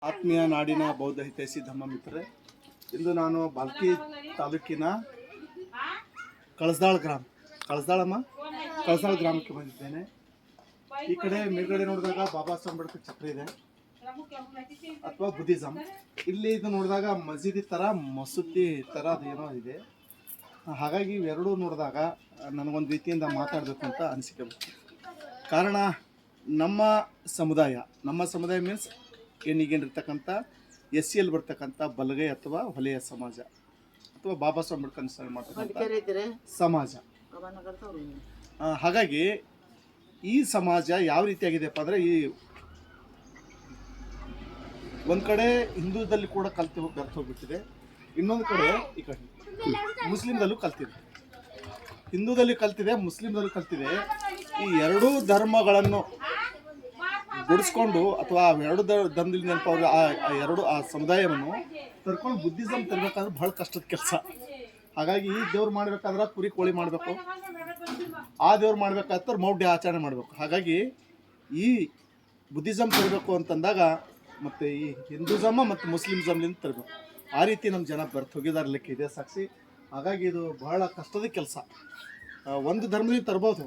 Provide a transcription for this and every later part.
ಆತ್ಮೀಯ ನಾಡಿನ ಬೌದ್ಧ ಹಿತೈಷಿ ಧಮ್ಮ ಮಿತ್ರರೇ, ಇಂದು ನಾನು ಬಾಲ್ಕಿ ತಾಲೂಕಿನ ಕಳಸ್ದಾಳ ಗ್ರಾಮಕ್ಕೆ ಬಂದಿದ್ದೇನೆ. ಈ ಕಡೆ ಮೇಲ್ಗಡೆ ನೋಡಿದಾಗ ಬಾಬಾ ಸಾಹೇಬ್ ಅಂಬೇಡ್ಕರ್ ಚಕ್ರ ಇದೆ ಅಥವಾ ಬುದ್ಧಿಸಮ್. ಇಲ್ಲಿ ಇದು ನೋಡಿದಾಗ ಮಸೀದಿ ಥರ ಮಸೂತಿ ಥರ ಅದೇನೋ ಇದೆ. ಹಾಗಾಗಿ ಇವೆರಡೂ ನೋಡಿದಾಗ ನನಗೊಂದು ರೀತಿಯಿಂದ ಮಾತಾಡಬೇಕು ಅಂತ ಅನಿಸಿಕೆ ಬಂತು. ಕಾರಣ ನಮ್ಮ ಸಮುದಾಯ ಮೀನ್ಸ್ ಈಗೇನಿರ್ತಕ್ಕಂಥ SC ಬರ್ತಕ್ಕಂಥ ಬಲಗೈ ಅಥವಾ ಹೊಲೆಯ ಸಮಾಜ ಅಥವಾ ಬಾಬಾ ಸಾಹೇಬ್ ಅಂಬೇಡ್ಕರ್ ಅನುಸರಣೆ ಮಾಡ್ತಕ್ಕಂಥ ಸಮಾಜ. ಹಾಗಾಗಿ ಈ ಸಮಾಜ ಯಾವ ರೀತಿಯಾಗಿದೆಯಪ್ಪ ಅಂದರೆ, ಈ ಒಂದು ಕಡೆ ಹಿಂದೂದಲ್ಲಿ ಕೂಡ ಬೆರ್ತು ಹೋಗ್ಬಿಟ್ಟಿದೆ, ಇನ್ನೊಂದು ಕಡೆ ಈ ಕಡೆ ಮುಸ್ಲಿಮ್ದಲ್ಲೂ ಕಲ್ತಿದೆ. ಹಿಂದೂದಲ್ಲಿ ಕಲ್ತಿದೆ, ಮುಸ್ಲಿಮ್ದಲ್ಲೂ ಕಲ್ತಿದೆ. ಈ ಎರಡೂ ಧರ್ಮಗಳನ್ನು ಗುಡಿಸ್ಕೊಂಡು ಅಥವಾ ಎರಡು ಧರ್ಮದಲ್ಲಿ ನೆನಪವ್ರು ಆ ಸಮುದಾಯವನ್ನು ತರ್ಕೊಂಡು ಬುದ್ಧಿಸಮ್ ತರಬೇಕಾದ್ರೆ ಬಹಳ ಕಷ್ಟದ ಕೆಲಸ. ಹಾಗಾಗಿ ಈ ದೇವ್ರು ಮಾಡ್ಬೇಕಾದ್ರೆ ಕುರಿ ಕೋಳಿ ಮಾಡಬೇಕು, ಆ ದೇವ್ರು ಮಾಡ್ಬೇಕಾದ್ರೆ ಮೌಢ್ಯ ಆಚರಣೆ ಮಾಡಬೇಕು. ಹಾಗಾಗಿ ಈ ಬುದ್ಧಿಸಮ್ ತರಬೇಕು ಅಂತಂದಾಗ ಮತ್ತು ಈ ಹಿಂದೂಸಮ್ ಮತ್ತು ಮುಸ್ಲಿಮ್ಸಮ್ಲಿಂದ ತರಬೇಕು. ಆ ರೀತಿ ನಮ್ಮ ಜನ ಬೆರ್ತು ಹೋಗಿದ್ದಾರೆ ಲೆಕ್ಕ ಇದೆ ಸಾಕ್ಷಿ. ಹಾಗಾಗಿ ಇದು ಬಹಳ ಕಷ್ಟದ ಕೆಲಸ. ಒಂದು ಧರ್ಮದಿಂದ ತರ್ಬೋದು,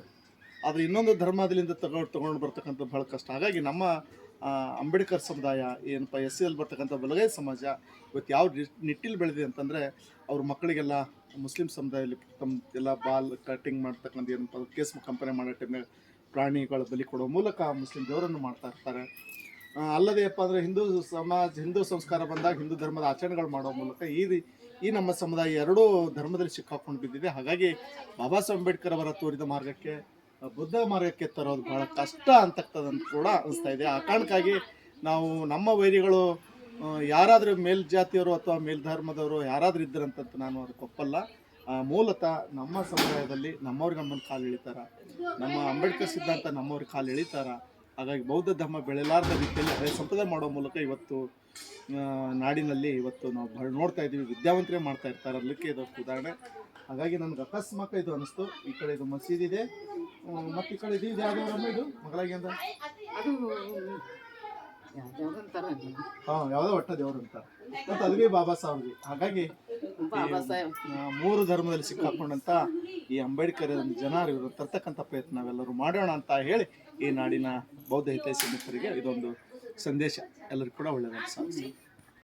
ಆದರೆ ಇನ್ನೊಂದು ಧರ್ಮದಿಂದ ತಗೊಂಡು ಬರ್ತಕ್ಕಂಥ ಭಾಳ ಕಷ್ಟ. ಹಾಗಾಗಿ ನಮ್ಮ ಅಂಬೇಡ್ಕರ್ ಸಮುದಾಯ ಏನಪ್ಪ SC ಬರ್ತಕ್ಕಂಥ ಬಲಗೈ ಸಮಾಜ ಇವತ್ತು ಯಾವ ನಿಟ್ಟಿಲ್ಲಿ ಬೆಳೆದಿದೆ ಅಂತಂದರೆ, ಅವ್ರ ಮಕ್ಕಳಿಗೆಲ್ಲ ಮುಸ್ಲಿಂ ಸಮುದಾಯದಲ್ಲಿ ಎಲ್ಲ ಬಾಲ್ ಕಟಿಂಗ್ ಮಾಡ್ತಕ್ಕಂಥ ಏನಪ್ಪ ಕೇಸ್ ಕಂಪನಿ ಮಾಡೋ ಟೈಮ್ನಾಗ ಪ್ರಾಣಿಗಳ ಬಲಿ ಕೊಡೋ ಮೂಲಕ ಮುಸ್ಲಿಂ ದೇವರನ್ನು ಮಾಡ್ತಾ ಇರ್ತಾರೆ. ಅಲ್ಲದೆ ಅಪ್ಪ ಅಂದರೆ ಹಿಂದೂ ಸಂಸ್ಕಾರ ಬಂದಾಗ ಹಿಂದೂ ಧರ್ಮದ ಆಚರಣೆಗಳು ಮಾಡೋ ಮೂಲಕ ಈ ನಮ್ಮ ಸಮುದಾಯ ಎರಡೂ ಧರ್ಮದಲ್ಲಿ ಸಿಕ್ಕಾಕೊಂಡು ಬಿದ್ದಿದೆ. ಹಾಗಾಗಿ ಬಾಬಾ ಸಾಹೇಬ್ ಅಂಬೇಡ್ಕರ್ ಅವರ ತೋರಿದ ಮಾರ್ಗಕ್ಕೆ ಬುದ್ಧ ಮಾರ್ಗಕ್ಕೆ ತರೋದು ಬಹಳ ಕಷ್ಟ ಅಂತಕ್ಕಂಥದ್ದು ಕೂಡ ಅನಿಸ್ತಾ ಇದೆ. ಆ ಕಾರಣಕ್ಕಾಗಿ ನಾವು ನಮ್ಮ ವೈರಿಗಳು ಯಾರಾದರೂ ಮೇಲ್ಜಾತಿಯವರು ಅಥವಾ ಮೇಲ್ಧರ್ಮದವರು ಯಾರಾದರೂ ಇದ್ದರಂತ ನಾನು ಅದಕ್ಕೆ ಒಪ್ಪಲ್ಲ. ಮೂಲತಃ ನಮ್ಮ ಸಮುದಾಯದಲ್ಲಿ ನಮ್ಮವ್ರಿಗೆ ನಮ್ಮನ್ನು ಕಾಲು ಎಳಿತಾರ, ನಮ್ಮ ಅಂಬೇಡ್ಕರ್ ಸಿದ್ಧಾಂತ ನಮ್ಮವ್ರಿಗೆ ಕಾಲು ಎಳಿತಾರ. ಹಾಗಾಗಿ ಬೌದ್ಧ ಧರ್ಮ ಬೆಳೆಲಾರದ ರೀತಿಯಲ್ಲಿ ಹಳೆ ಸಂಪ್ರದಾಯ ಮಾಡೋ ಮೂಲಕ ಇವತ್ತು ನಾಡಿನಲ್ಲಿ ಇವತ್ತು ನಾವು ನೋಡ್ತಾ ಇದ್ದೀವಿ, ವಿದ್ಯಾವಂತರೇ ಮಾಡ್ತಾ ಇರ್ತಾರೆ. ಅದಕ್ಕೆ ಇದೊಂದು ಉದಾಹರಣೆ. ಹಾಗಾಗಿ ನನಗೆ ಅಕಸ್ಮಾತ್ ಇದು ಅನಿಸ್ತು. ಈ ಕಡೆ ಇದು ಮಸೀದಿ ಇದೆ, ಮತ್ತು ಈ ಕಡೆ ಇದು ಯಾವ್ದವ್ರಮ್ಮ ಇದು ಮಗಳಾಗಿ ಅಂದ ಯಾವುದೋ ಒಟ್ಟ ದೇವ್ರು ಅಂತಾರೆ, ಮತ್ತು ಅದು ಭೀ ಬಾಬಾ ಸಾಹೇಬ್ಗೆ. ಹಾಗಾಗಿ ಮೂರು ಧರ್ಮದಲ್ಲಿ ಸಿಕ್ಕಾಕೊಂಡಂತ ಈ ಅಂಬೇಡ್ಕರ್ ಜನ ಇವರು ತರ್ತಕ್ಕಂಥ ಪ್ರಯತ್ನ ನಾವೆಲ್ಲರೂ ಮಾಡೋಣ ಅಂತ ಹೇಳಿ ಈ ನಾಡಿನ ಬೌದ್ಧ ಹಿತೈಷಿ ಮಿತ್ರರಿಗೆ ಇದೊಂದು ಸಂದೇಶ ಎಲ್ಲರಿಗೂ ಕೂಡ ಒಳ್ಳೆಯದಾಗಿ ಸಾಧಿಸಿ.